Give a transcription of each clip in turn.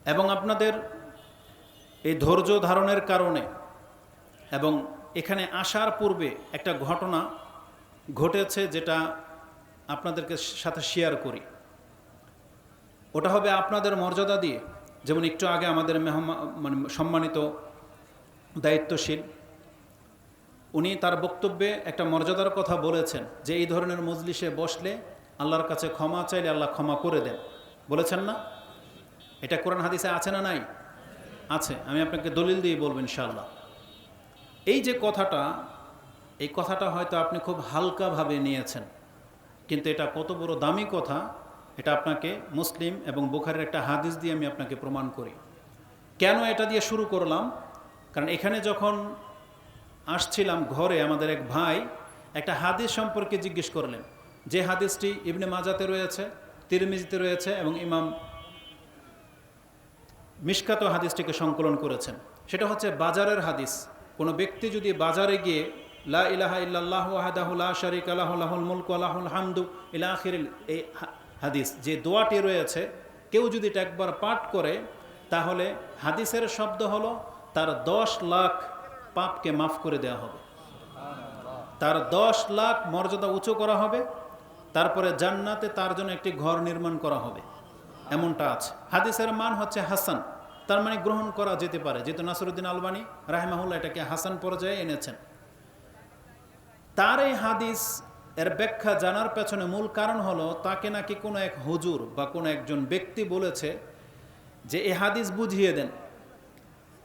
এবং আপনাদের এই ধৈর্য ধারণের কারণে এবং এখানে আসার পূর্বে একটা ঘটনা ঘটেছে, যেটা আপনাদেরকে সাথে শেয়ার করি। ওটা হবে আপনাদের মর্যাদা দিয়ে। যেমন একটু আগে আমাদের মানে সম্মানিত দায়িত্বশীল উনি তার বক্তব্যে একটা মর্যাদার কথা বলেছেন, যে এই ধরনের মজলিসে বসলে আল্লাহর কাছে ক্ষমা চাইলে আল্লাহ ক্ষমা করে দেন, বলেছেন না? এটা কোরআন হাদিসে আছে না নাই? আছে। আমি আপনাকে দলিল দিয়ে বলবো ইনশাআল্লাহ। এই যে কথাটা, এই কথাটা হয়তো আপনি খুব হালকাভাবে নিয়েছেন, কিন্তু এটা কত বড় দামি কথা এটা আপনাকে মুসলিম এবং বুখারীর একটা হাদিস দিয়ে আমি আপনাকে প্রমাণ করি। কেন এটা দিয়ে শুরু করলাম? কারণ এখানে যখন আসছিলাম ঘরে, আমাদের এক ভাই একটা হাদিস সম্পর্কে জিজ্ঞেস করলেন, যে হাদিসটি ইবনে মাজাতে রয়েছে, তিরমিজিতে রয়েছে এবং ইমাম মিশকাত হাদিসটিকে সংকলন করেছেন। সেটা হচ্ছে বাজারের হাদিস। কোনো ব্যক্তি যদি বাজারে গিয়ে লা ইলাহা ইল্লাল্লাহু ওয়াহদাহু লা শারীকা লাহু লাহুল মুলকু ওয়া লাহুল হামদু ইলা আখিরিল, এই হাদিস যে দোয়াটি রয়েছে, কেউ যদি এটা একবার পাঠ করে, তাহলে হাদিসের শব্দ হলো তার 10 লাখ পাপকে মাফ করে দেওয়া হবে, তার 10 লাখ মর্যাদা উঁচু করা হবে, তারপরে জান্নাতে তার জন্য একটি ঘর নির্মাণ করা হবে, এমনটা আছে। হাদিসের মান হচ্ছে হাসান, তার মানে গ্রহণ করা যেতে পারে, যেহেতু নাসিরউদ্দিন আলবানী রাহিমাহুল্লাহ এটাকে হাসান পর্যায়ে এনেছেন। তার এই হাদিস এর ব্যাখ্যা জানার পেছনে মূল কারণ হলো, তাকে নাকি কোনো এক হুজুর বা কোনো একজন ব্যক্তি বলেছে যে এই হাদিস বুঝিয়ে দেন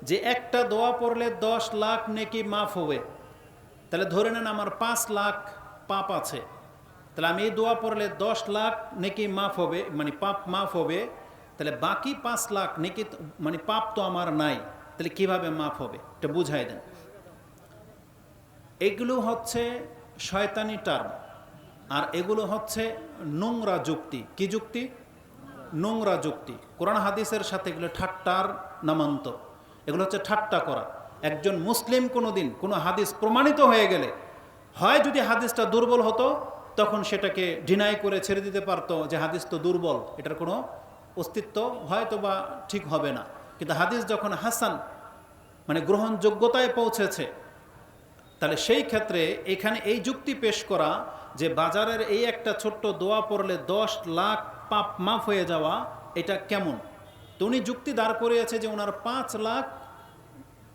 যে একটা দোয়া পড়লে 10 লাখ নেকি মাফ হবে। তাহলে ধরে নেন আমার 5 লাখ পাপ আছে, তাহলে আমি এই দোয়া পড়লে 10 লাখ নেকি মাফ হবে, মানে পাপ মাফ হবে। তাহলে বাকি 5 লাখ নেকি মানে পাপ তো আমার নাই, তাহলে কিভাবে মাফ হবে? এটা বুঝাই দেন। এগুলো হচ্ছে শয়তানি টার্ম, আর এগুলো হচ্ছে নোংরা যুক্তি। কি যুক্তি? নোংরা যুক্তি। কোরআন হাদিসের সাথে এগুলো ঠাট্টার নামান্তর, এগুলো হচ্ছে ঠাট্টা করা। একজন মুসলিম কোনোদিন কোনো হাদিস প্রমাণিত হয়ে গেলে, হয় যদি হাদিসটা দুর্বল হতো তখন সেটাকে ডিনাই করে ছেড়ে দিতে পারতো যে হাদিস তো দুর্বল, এটার কোনো অস্তিত্ব হয়তো বা ঠিক হবে না। কিন্তু হাদিস যখন হাসান মানে গ্রহণযোগ্যতায় পৌঁছেছে, তাহলে সেই ক্ষেত্রে এখানে এই যুক্তি পেশ করা যে বাজারের এই একটা ছোট্ট দোয়া পড়লে 10 লাখ পাপ মাফ হয়ে যাওয়া, এটা কেমন? তো উনি যুক্তি দাঁড় করিয়েছে যে ওনার 5 লাখ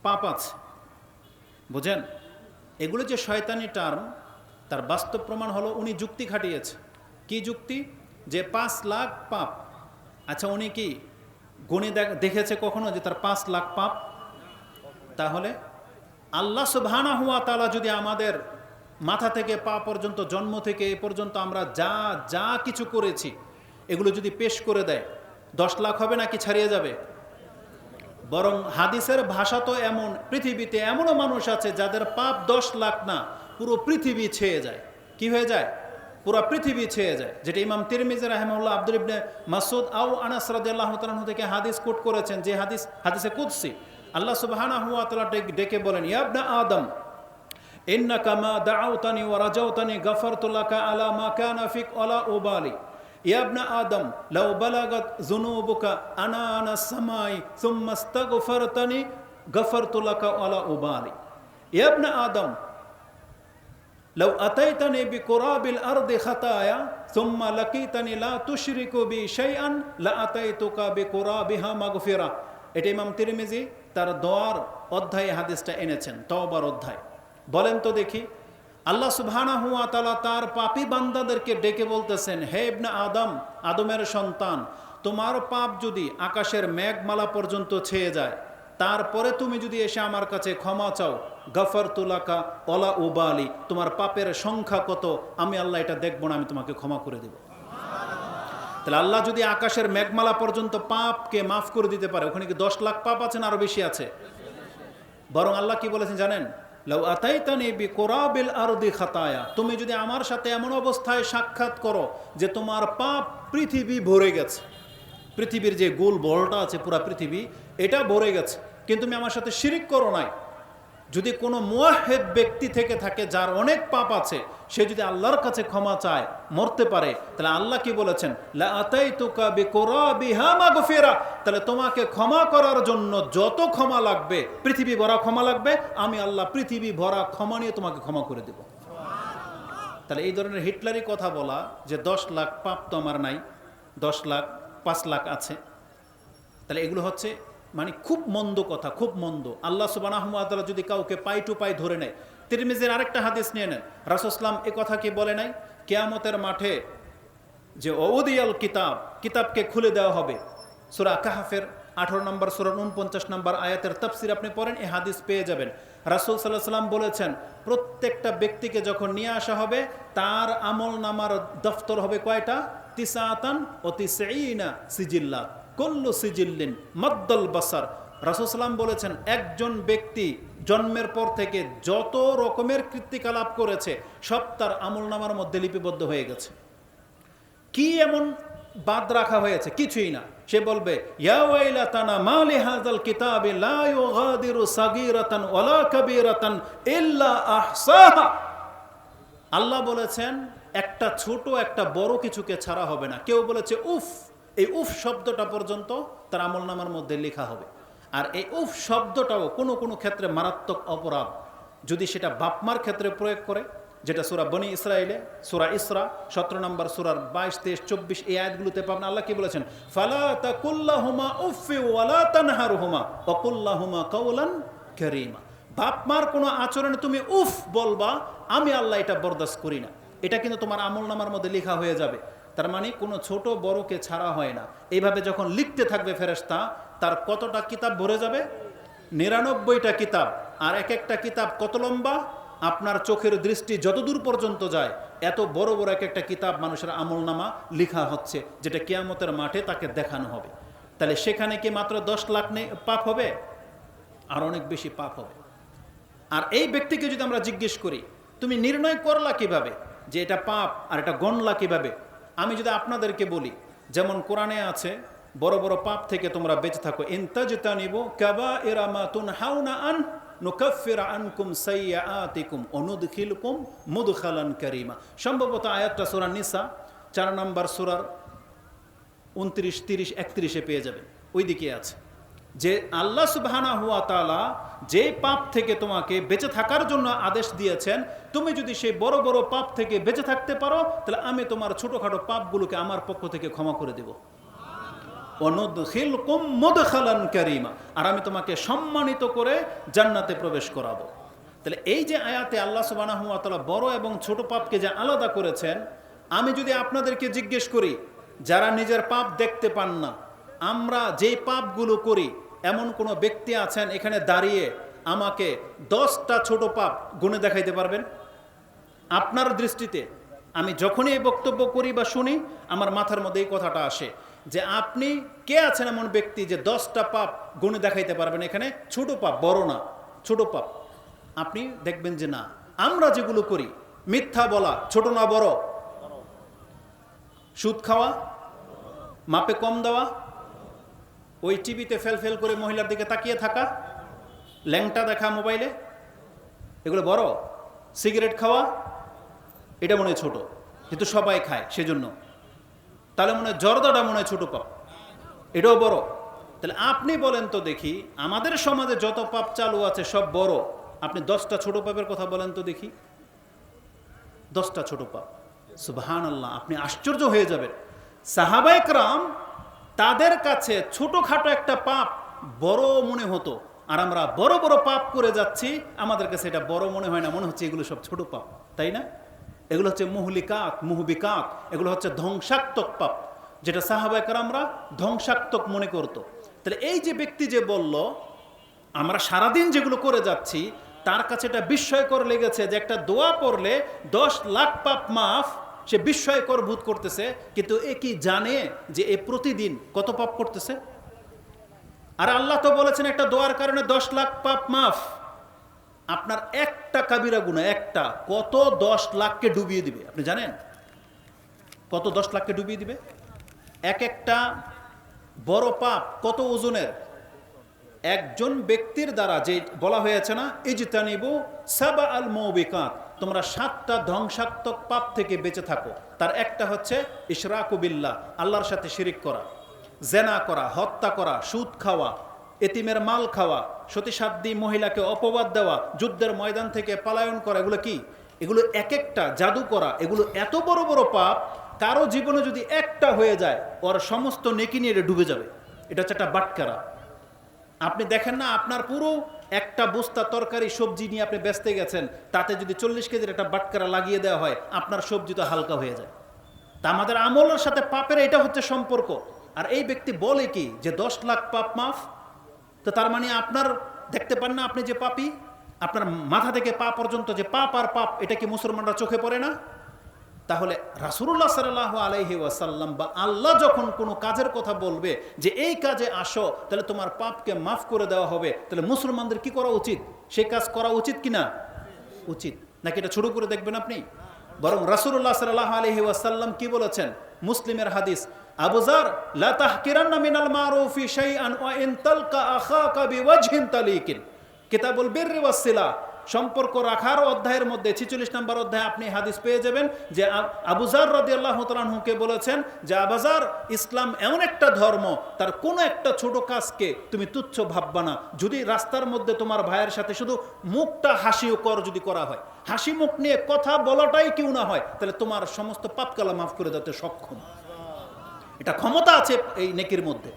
পাপ আছে। বুঝেন, এগুলো যে শয়তানি টার্ম, তার বাস্তব প্রমাণ হলো উনি যুক্তি খাটিয়েছে। কি যুক্তি? যে 5 লাখ পাপ। আচ্ছা, উনি কি গুণে দেখেছে কখনো যে তার 5 লাখ পাপ? তাহলে আল্লাহ সুবহানাহু ওয়া তাআলা যদি আমাদের মাথা থেকে পা পর্যন্ত, জন্ম থেকে এ পর্যন্ত আমরা যা যা কিছু করেছি, এগুলো যদি পেশ করে দেয়, 10 লাখ হবে নাকি ছাড়িয়ে যাবে? বরং হাদিসের ভাষা তো এমন, পৃথিবীতে এমনও মানুষ আছে যাদের পাপ 10 লাখ না, পুরো পৃথিবী ছেয়ে যায়। কি হয়ে যায়? পুরো পৃথিবী ছেয়ে যায়। যেটা ইমাম তিরমিজি রাহিমাহুল্লাহ আব্দুল ইবনে মাসউদ আও আনাস রাদিয়াল্লাহু তাআলা থেকে হাদিস কোট করেছেন, যে হাদিসে কুদসি আল্লাহ সুবহানাহু ওয়া তাআলা ডেকে বলেন, ইয়া ইবনা আদম ইন্নাকা মা দাআউতানি ওয়া রাজাউতানি গাফারতু লাকা আলা মা কানা ফিক ওয়ালা উবালি। ইয়া ইবনা আদম লাউ বালাগাত যুনুবুকা আনানা সামাই সুম্মা ইস্তাগফারতানি গাফারতু লাকা ওয়ালা উবালি। ইয়া ইবনা আদম লাউ আতাইতানি বিকুরাবিল আরদি খাতায়া সুম্মা লাকিতানি লা তুশরিকু বি শাইআন লা আতাইতুকা বিকুরাবিহা মাগফিরা। এটা ইমাম তিরমিজি তার দোয়ার অধ্যায়ে হাদিসটা এনেছেন, তওবার অধ্যায়। বলেন তো দেখি, আল্লাহ সুবহানাহু ওয়া তাআলা তার পাপী বান্দাদেরকে ডেকে বলতেছেন, হে ইবনে আদম, আদমের সন্তান, তোমার পাপ যদি আকাশের মেঘমালা পর্যন্ত ছেয়ে যায়, তারপরে তুমি যদি এসে আমার কাছে ক্ষমা চাও, গাফারতু লাকা ওয়ালা উবালি, তোমার পাপের সংখ্যা কত আমি আল্লাহ এটা দেখব না, আমি তোমাকে ক্ষমা করে দেব। তাহলে আল্লাহ যদি আকাশের মেঘমালা পর্যন্ত পাপকে মাফ করে দিতে পারে, ওখানে কি 10 লাখ পাপ আছে না আরো বেশি আছে? বরং আল্লাহ কি বলেছেন জানেন? লাউ আতাইতানি বিকুরাবিল আরদি খাতায়া, তুমি যদি আমার সাথে এমন অবস্থায় সাক্ষাৎ করো যে তোমার পাপ পৃথিবী ভরে গেছে, পৃথিবীর যে গোল বলটা আছে পুরা পৃথিবী এটা ভরে গেছে, কিন্তু তুমি আমার সাথে শিরিক করো নাই, যদি কোনো মুওয়াহ্হিদ ব্যক্তি থেকে থাকে যার অনেক পাপ আছে, সে যদি আল্লাহর কাছে ক্ষমা চায়, মরতে পারে, তাহলে আল্লাহ কি বলেছেন, লা আতাইতুকা বিকুরাবিহা মাগফিরা, তাহলে তোমাকে ক্ষমা করার জন্য যত ক্ষমা লাগবে, পৃথিবী ভরা ক্ষমা লাগবে, আমি আল্লাহ পৃথিবী ভরা ক্ষমা নিয়ে তোমাকে ক্ষমা করে দেব। তাহলে এই ধরনের হিটলারি কথা বলা যে 10 লাখ পাপ তো আমার নাই, 10 লাখ 5 লাখ আছে, তাহলে এগুলো হচ্ছে মানে খুব মন্দ কথা, খুব মন্দ। আল্লাহ সুবহানাহু ওয়া তাআলা যদি কাউকে পাই টু পাই ধরে নেয়, তিরমিজির আরেকটা হাদিস নিয়ে নেন, রাসূল সাল্লাল্লাহু আলাইহি ওয়াসাল্লাম এ কথা কি বলে নাই, কিয়ামতের মাঠে যে ওদিয়াল কিতাব, কিতাবকে খুলে দেওয়া হবে। সূরা কাহফের 18 নম্বর সূরার 49 নম্বর আয়াতের তাফসীর আপনি পড়েন, এই হাদিস পেয়ে যাবেন। রাসূল সাল্লাল্লাহু আলাইহি ওয়াসাল্লাম বলেছেন, প্রত্যেকটা ব্যক্তিকে যখন নিয়ে আসা হবে, তার আমল নামার দফতর হবে কয়টা, 99 সিজিল্লাত, কুল্লু সিজিল্লিন মাদ্দাল বাসার। রাসূল সাল্লাম বলেছেন, একজন ব্যক্তি জন্মের পর থেকে যত রকমের কৃত্তিকালাপ করেছে সব তার আমলনামার মধ্যে লিপিবদ্ধ হয়ে গেছে। কি এমন বাদ রাখা হয়েছে? কিছুই না। সে বলবে, ইয়া ওয়াইলাতানা মা লিহাযাল কিতাবি লা ইউগাদিরু সাগীরাতান ওয়ালা কাবীরাতান ইল্লা আহসাহা। আল্লাহ বলেছেন, একটা ছোট একটা বড় কিছুকে ছাড়া হবে না। কেউ বলেছে উফ, এই উফ শব্দটা পর্যন্ত তার আমলনামার মধ্যে লেখা হবে। আর এই উফ শব্দটাও কোনো কোনো ক্ষেত্রে মারাত্মক অপরাধ, যদি সেটা বাপমার ক্ষেত্রে প্রয়োগ করে, যেটা সূরা বনি ইসরাইলে, সূরা ইসরা 17 নম্বর সূরার 22, 23, 24 এই আয়াতগুলোতে পাবেন। আল্লাহ কি বলেছেন, ফালা তাকুল্লাহুমা উফি ওয়ালা তানহারহুমা ওয়া কুল্লাহুমা কাওলান কারীমা। বাপমার কোনো আচরণে তুমি উফ বলবা, আমি আল্লাহ এটা বরদাস্ত করি না। এটা কিন্তু তোমার আমলনামার মধ্যে লেখা হয়ে যাবে। তার মানে কোনো ছোট বড়কে ছাড়া হয় না। এইভাবে যখন লিখতে থাকবে ফেরেশতা, তার কতটা কিতাব ভরে যাবে, 99টা কিতাব। আর এক একটা কিতাব কত লম্বা, আপনার চোখের দৃষ্টি যতদূর পর্যন্ত যায়, এত বড় বড় এক একটা কিতাব মানুষের আমলনামা লেখা হচ্ছে, যেটা কিয়ামতের মাঠে তাকে দেখানো হবে। তাহলে সেখানে কি মাত্র 10 লাখ পাপ হবে? আর অনেক বেশি পাপ হবে। আর এই ব্যক্তিকে যদি আমরা জিজ্ঞেস করি, তুমি নির্ণয় করলা কিভাবে যে এটা পাপ আর এটা গণলা কিভাবে? আমি যদি আপনাদেরকে বলি, যেমন কোরআনে আছে, বড় বড় পাপ থেকে তোমরা বেঁচে থাকো, ইনতাজতানিবু কাবাইরা মা তুনহাউনা আন নুকাফির আনকুম সাইয়্যাতিকুম ওয়া নুদখিলকুম মুদখালান কারীমা। সম্ভবত আয়াতটা সূরা নিসা 4 নম্বর সূরার 29, 30, 31 পেয়ে যাবেন, ওইদিকে আছে যে আল্লাহ সুবহানাহু ওয়া তাআলা যে পাপ থেকে তোমাকে বেঁচে থাকার জন্য আদেশ দিয়েছেন, তুমি যদি সেই বড় বড় পাপ থেকে বেঁচে থাকতে পারো, তাহলে আমি তোমার ছোটখাটো পাপগুলোকে আমার পক্ষ থেকে ক্ষমা করে দেব। ওয়ানুদখিলকুম মুদখালান কারীমা, আর আমি তোমাকে সম্মানিত করে জান্নাতে প্রবেশ করাবো। তাহলে এই যে আয়াতে আল্লাহ সুবহানাহু ওয়া তাআলা বড় এবং ছোট পাপকে যে আলাদা করেছেন, আমি যদি আপনাদেরকে জিজ্ঞেস করি, যারা নিজের পাপ দেখতে পান না, আমরা যেই পাপগুলো করি, এমন কোনো ব্যক্তি আছেন এখানে দাঁড়িয়ে আমাকে 10টা ছোট পাপ গুণে দেখাইতে পারবেন? আপনার দৃষ্টিতে আমি যখনই এই বক্তব্য করি বা শুনি, আমার মাথার মধ্যে এই কথাটা আসে যে আপনি কে আছেন এমন ব্যক্তি যে 10টা পাপ গুণে দেখাইতে পারবেন এখানে? ছোট পাপ, বড় না, ছোট পাপ। আপনি দেখবেন যে না, আমরা যেগুলো করি, মিথ্যা বলা ছোট না বড়? সুদ খাওয়া, মাপে কম দেওয়া, ওই টিভিতে ফেল করে মহিলার দিকে তাকিয়ে থাকা, ল্যাংটা দেখা মোবাইলে, এগুলো বড়? সিগারেট খাওয়া, এটা মনে হয় ছোট, কিন্তু সবাই খায় সেজন্য। তাহলে মনে হয় জর্দাটা মনে হয় ছোট পাপ, এটাও বড়? তাহলে আপনি বলেন তো দেখি, আমাদের সমাজে যত পাপ চালু আছে সব বড়, আপনি 10টা ছোট পাপের কথা বলেন তো দেখি। 10টা ছোট পাপ, সুবহানাল্লাহ, আপনি আশ্চর্য হয়ে যাবেন। সাহাবায়ে কেরাম, তাদের কাছে ছোটখাটো একটা পাপ বড় মনে হতো, আর আমরা বড় বড় পাপ করে যাচ্ছি, আমাদের কাছে এটা বড় মনে হয় না, মনে হচ্ছে এগুলো সব ছোট পাপ, তাই না? এগুলো হচ্ছে মুহলিকাত, মুহবিকাত, এগুলো হচ্ছে ধ্বংসাত্মক পাপ, যেটা সাহাবায়ে কেরামরা ধ্বংসাত্মক মনে করত। তাহলে এই যে ব্যক্তি যে বলল আমরা সারাদিন যেগুলো করে যাচ্ছি, তার কাছে এটা বিস্ময়কর লেগেছে যে একটা দোয়া পড়লে 10 লাখ পাপ মাফ, সে বিস্ময়কর বোধ করতেছে, কিন্তু এ কি জানে যে এ প্রতিদিন কত পাপ করতেছে? আর আল্লাহ তো বলেছেন একটা দোয়ার কারণে 10 লাখ পাপ মাফ। আপনার একটা কাবিরা গুনাহ, একটা, কত 10 লাখকে ডুবিয়ে দিবে আপনি জানেন? কত 10 লাখকে ডুবিয়ে দিবে? এক একটা বড় পাপ কত ওজনের? একজন ব্যক্তির দ্বারা যে বলা হয়েছে না, ইজতানিবু সাবা আল মুবিকাত, তোমরা 7টা ধ্বংসাত্মক পাপ থেকে বেঁচে থাকো। তার একটা হচ্ছে ইশরাকু বিল্লাহ, আল্লাহর সাথে শিরিক করা, জেনা করা, হত্যা করা, সুদ খাওয়া, এতিমের মাল খাওয়া, সতীসাধ্যী মহিলাকে অপবাদ দেওয়া, যুদ্ধের ময়দান থেকে পলায়ন করা। এগুলো কি? এগুলো এক একটা, জাদু করা, এগুলো এত বড় বড় পাপ, কারো জীবনে যদি একটা হয়ে যায় ওর সমস্ত নেকি নিয়ে ডুবে যাবে। এটা হচ্ছে একটা বাটকারা। আপনি দেখেন না, আপনার পুরো একটা বস্তা তরকারি সবজি নিয়ে আপনি বেচতে গেছেন, তাতে যদি 40 কেজির একটা বাটকারা লাগিয়ে দেওয়া হয়, আপনার সবজি তো হালকা হয়ে যায়। তা আমাদের আমলের সাথে পাপের এটা হচ্ছে সম্পর্ক। আর এই ব্যক্তি বলে কি যে 10 লাখ পাপ মাফ, তো তার মানে আপনার দেখতে পান না আপনি যে পাপী, আপনার মাথা থেকে পা পর্যন্ত যে পাপ আর পাপ, এটা কি মুসলমানরা চোখে পড়ে না? তাহলে রাসূলুল্লাহ সাল্লাল্লাহু আলাইহি ওয়াসাল্লাম বা আল্লাহ যখন কোনো কাজের কথা বলবে যে এই কাজে আসো, তাহলে তোমার পাপকে মাফ করে দেওয়া হবে, তাহলে মুসলমানদের কি করা উচিত? সেই কাজ করা উচিত কিনা? উচিত। নাকি এটা ছোট করে দেখবেন আপনি? বরং রাসূলুল্লাহ সাল্লাল্লাহু আলাইহি ওয়াসাল্লাম কি বলেছেন? মুসলিমের হাদিস, আবু যার, লা তাহকিরান্না মিনাল মারুফি শাইআন ওয়া ইন তালকা আখাকা বিওয়াজহিন তালিকিন। কিতাবুল বিররি ওয়াস সিলা, সম্পর্ক রাখার অধ্যায়ের মধ্যে 46 নম্বর অধ্যায়ে আপনি হাদিস পেয়ে যাবেন যে আবু যার রাদিয়াল্লাহু তাআলা আনহুকে বলেছেন যে আবু যার, ইসলাম এমন একটা ধর্ম, তার কোনো একটা ছোট কাজকে তুমি তুচ্ছ ভাববা না। যদি রাস্তার মধ্যে তোমার ভাইয়ের সাথে শুধু মুখটা হাসিও কর যদি করা হয়, হাসি মুখ নিয়ে কথা বলাটাই কেউ না হয়, তাহলে তোমার সমস্ত পাপ কালা মাফ করে দিতে সক্ষম। এটা ক্ষমতা আছে এই নেকির মধ্যে।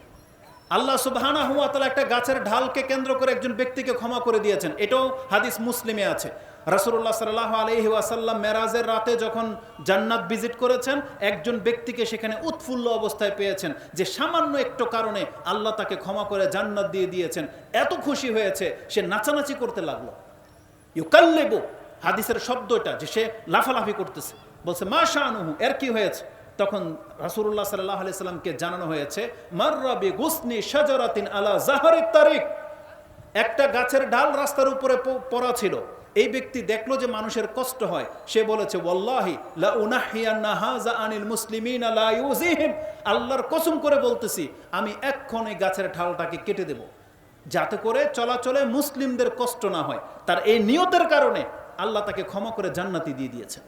আল্লাহ সুবহানাহু ওয়া তাআলা একটা গাছের ঢালকে কেন্দ্র করে একজন ব্যক্তিকে ক্ষমা করে দিয়েছেন, এটাও হাদিস মুসলিমে আছে। রাসূলুল্লাহ সাল্লাল্লাহু আলাইহি ওয়াসাল্লাম মেরাজের রাতে যখন জান্নাত ভিজিট করেছেন, একজন ব্যক্তিকে সেখানে উৎফুল্ল অবস্থায় পেয়েছেন যে সামান্য একটু কারণে আল্লাহ তাকে ক্ষমা করে জান্নাত দিয়ে দিয়েছেন। এত খুশি হয়েছে সে নাচানাচি করতে লাগলো। ইউকাল্লিবু, হাদিসের শব্দ এটা, যে সে লাফালাফি করতেছে, বলছে মা শানুহু, এর কি হয়েছে? তখন রাসূলুল্লাহ সাল্লাল্লাহু আলাইহি সাল্লামকে জানানো হয়েছে, মাররা বিগুসনি শাজারাতিন আলা যাহরিত তারিক, একটা গাছের ডাল রাস্তার উপরে পড়া ছিল। এই ব্যক্তি দেখলো যে মানুষের কষ্ট হয়, সে বলেছে ওয়াল্লাহি লা উনাহিয়ান্না হাযা আনিল মুসলিমিনা লা ইউযিহিম, আল্লাহর কসম করে বলতেছি আমি এক্ষণ এই গাছের ঢালটাকে কেটে দেব, যাতে করে চলাচলে মুসলিমদের কষ্ট না হয়। তার এই নিয়তের কারণে আল্লাহ তাকে ক্ষমা করে জান্নাতি দিয়ে দিয়েছেন।